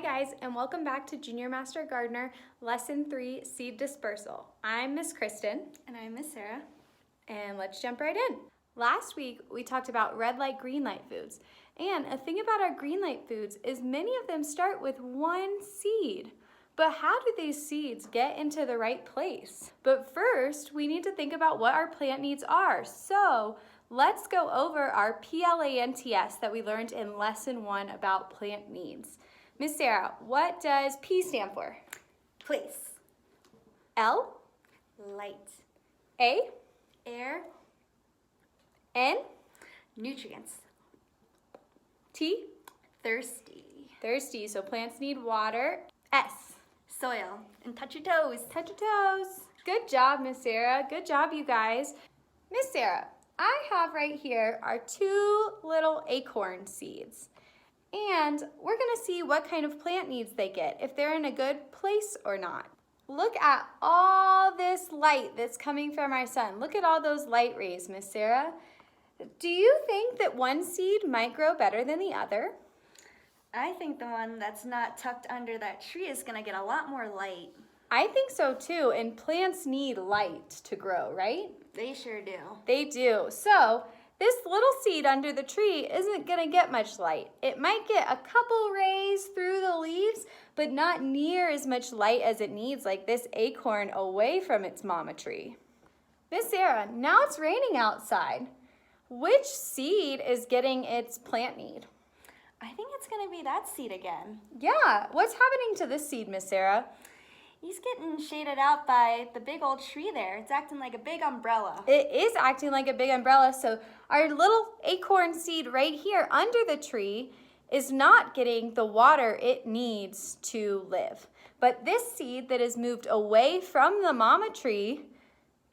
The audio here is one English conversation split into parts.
guys, and welcome back to Junior Master Gardener Lesson 3, Seed Dispersal. I'm Ms Kristin. And I'm Miss Sarah. And let's jump right in. Last week, we talked about red light, green light foods. And a thing about our green light foods is many of them start with one seed. But how do these seeds get into the right place? But first, we need to think about what our plant needs are. So let's go over our PLANTS that we learned in Lesson 1 about plant needs. Miss Sarah, what does P stand for? Place. L? Light. A? Air. N? Nutrients. T? Thirsty. Thirsty, so plants need water. S? Soil. And touch your toes. Touch your toes. Good job, Miss Sarah. Good job, you guys. Miss Sarah, I have right here our 2 little acorn seeds. And we're gonna see what kind of plant needs they get, if they're in a good place or not. Look at all this light that's coming from our sun. Look at all those light rays, Miss Sarah. Do you think that one seed might grow better than the other? I think the one that's not tucked under that tree is gonna get a lot more light. I think so too, and plants need light to grow, right? They sure do. They do. So this little seed under the tree isn't gonna get much light. It might get a couple rays through the leaves, but not near as much light as it needs, like this acorn away from its mama tree. Miss Sarah, now it's raining outside. Which seed is getting its plant need? I think it's gonna be that seed again. Yeah, what's happening to this seed, Miss Sarah? He's getting shaded out by the big old tree there. It's acting like a big umbrella. It is acting like a big umbrella, so our little acorn seed right here under the tree is not getting the water it needs to live. But this seed that is moved away from the mama tree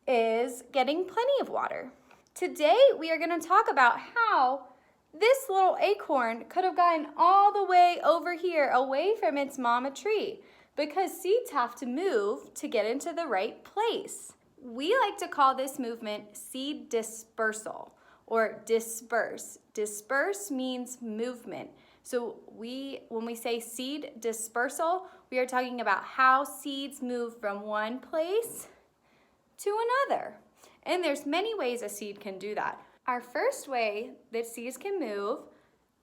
is getting plenty of water. Today, we are going to talk about how this little acorn could have gotten all the way over here away from its mama tree, because seeds have to move to get into the right place. We like to call this movement seed dispersal or disperse. Disperse means movement. So when we say seed dispersal, we are talking about how seeds move from one place to another. And there's many ways a seed can do that. Our first way that seeds can move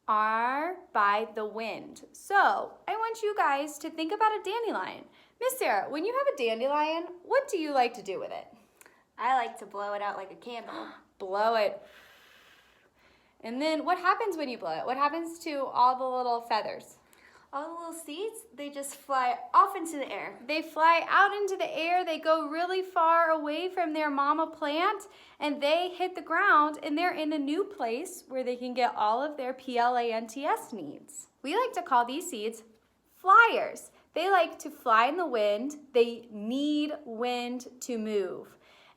are by the wind. So I want you guys to think about a dandelion. Miss Sarah, when you have a dandelion, what do you like to do with it? I like to blow it out like a candle. Blow it. And then what happens when you blow it? What happens to all the little feathers? All the little seeds, they just fly off into the air. They fly out into the air, they go really far away from their mama plant, and they hit the ground, and they're in a new place where they can get all of their PLANTS needs. We like to call these seeds flyers. They like to fly in the wind. They need wind to move.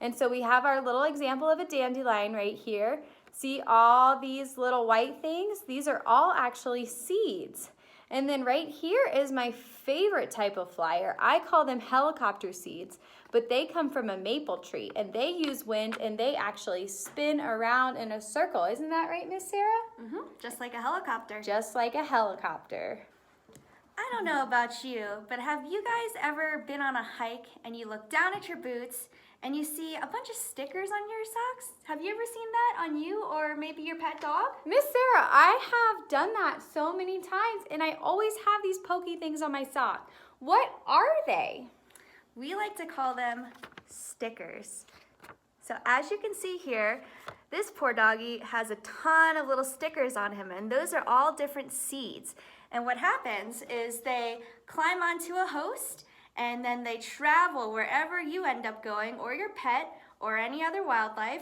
And so we have our little example of a dandelion right here. See all these little white things? These are all actually seeds. And then right here is my favorite type of flyer. I call them helicopter seeds, but they come from a maple tree, and they use wind, and they actually spin around in a circle. Isn't that right, Miss Sarah? Mm-hmm. Just like a helicopter. Just like a helicopter. I don't know about you, but have you guys ever been on a hike and you look down at your boots and you see a bunch of stickers on your socks? Have you ever seen that on you or maybe your pet dog? Miss Sarah, I have done that so many times, and I always have these pokey things on my sock. What are they? We like to call them stickers. So as you can see here, this poor doggy has a ton of little stickers on him, and those are all different seeds. And what happens is they climb onto a host, and then they travel wherever you end up going, or your pet, or any other wildlife,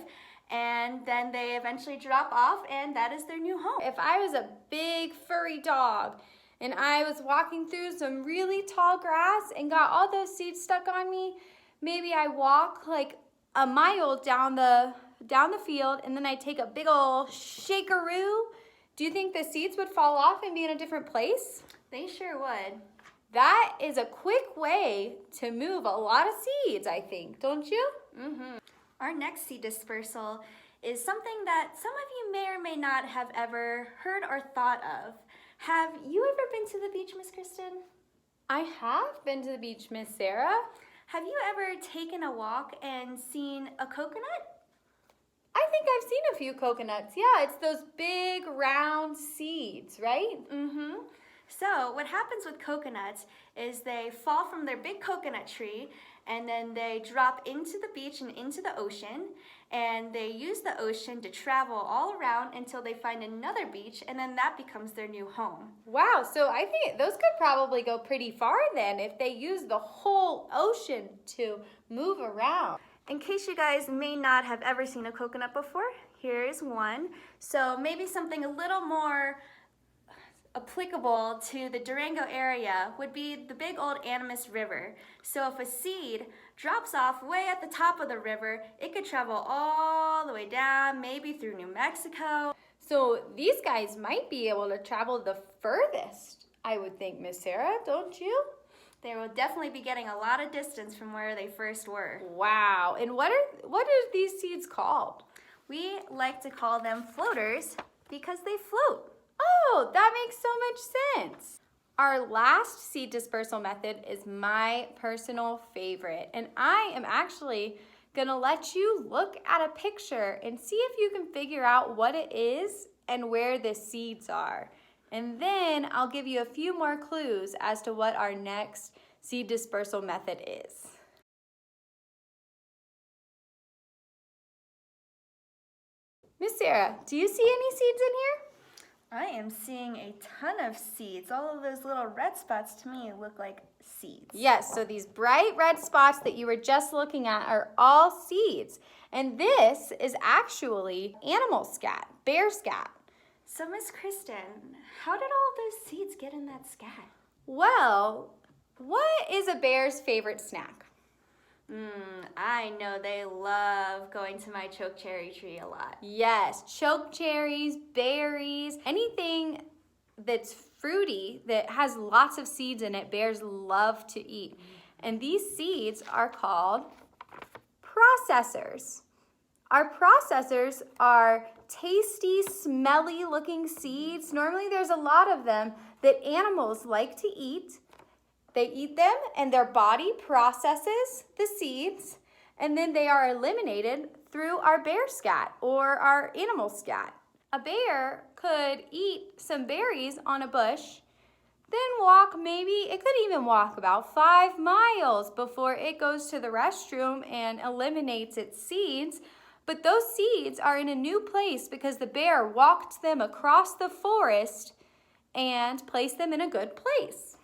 and then they eventually drop off, and that is their new home. If I was a big furry dog and I was walking through some really tall grass and got all those seeds stuck on me, maybe I walk like a mile down the field, and then I take a big old shakeroo. Do you think the seeds would fall off and be in a different place? They sure would. That is a quick way to move a lot of seeds, I think, don't you? Mm-hmm. Our next seed dispersal is something that some of you may or may not have ever heard or thought of. Have you ever been to the beach, Ms. Kristin? I have been to the beach, Miss Sarah. Have you ever taken a walk and seen a coconut? I think I've seen a few coconuts. Yeah, it's those big round seeds, right? Mm-hmm. So what happens with coconuts is they fall from their big coconut tree and then they drop into the beach and into the ocean, and they use the ocean to travel all around until they find another beach, and then that becomes their new home. Wow, so I think those could probably go pretty far then if they use the whole ocean to move around. In case you guys may not have ever seen a coconut before, here's one. So maybe something a little more applicable to the Durango area would be the big old Animas River. So if a seed drops off way at the top of the river, it could travel all the way down, maybe through New Mexico. So these guys might be able to travel the furthest, I would think, Miss Sarah, don't you? They will definitely be getting a lot of distance from where they first were. Wow, and what are these seeds called? We like to call them floaters because they float. Oh, that makes so much sense. Our last seed dispersal method is my personal favorite, and I am actually gonna let you look at a picture and see if you can figure out what it is and where the seeds are. And then I'll give you a few more clues as to what our next seed dispersal method is. Miss Sarah, do you see any seeds in here? I am seeing a ton of seeds. All of those little red spots to me look like seeds. Yes, so these bright red spots that you were just looking at are all seeds. And this is actually animal scat, bear scat. So Ms. Kristin, how did all those seeds get in that scat? Well, what is a bear's favorite snack? I know they love going to my chokecherry tree a lot. Yes, choke cherries, berries, anything that's fruity that has lots of seeds in it, bears love to eat. And these seeds are called processors. Our processors are tasty, smelly looking seeds. Normally there's a lot of them that animals like to eat. They eat them and their body processes the seeds, and then they are eliminated through our bear scat or our animal scat. A bear could eat some berries on a bush, then it could even walk about 5 miles before it goes to the restroom and eliminates its seeds. But those seeds are in a new place because the bear walked them across the forest and placed them in a good place.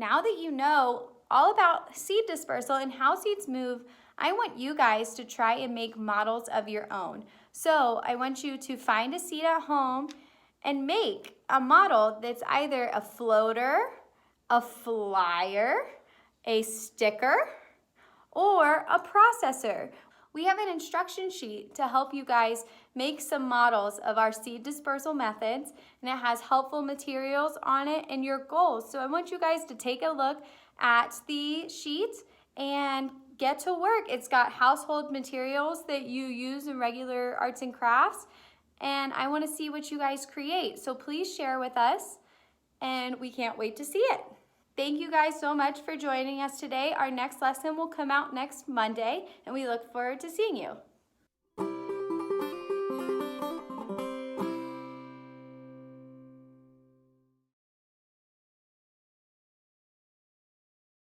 Now that you know all about seed dispersal and how seeds move, I want you guys to try and make models of your own. So I want you to find a seed at home and make a model that's either a floater, a flyer, a sticker, or a processor. We have an instruction sheet to help you guys make some models of our seed dispersal methods, and it has helpful materials on it and your goals. So I want you guys to take a look at the sheet and get to work. It's got household materials that you use in regular arts and crafts, and I want to see what you guys create. So please share with us, and we can't wait to see it. Thank you guys so much for joining us today. Our next lesson will come out next Monday, and we look forward to seeing you.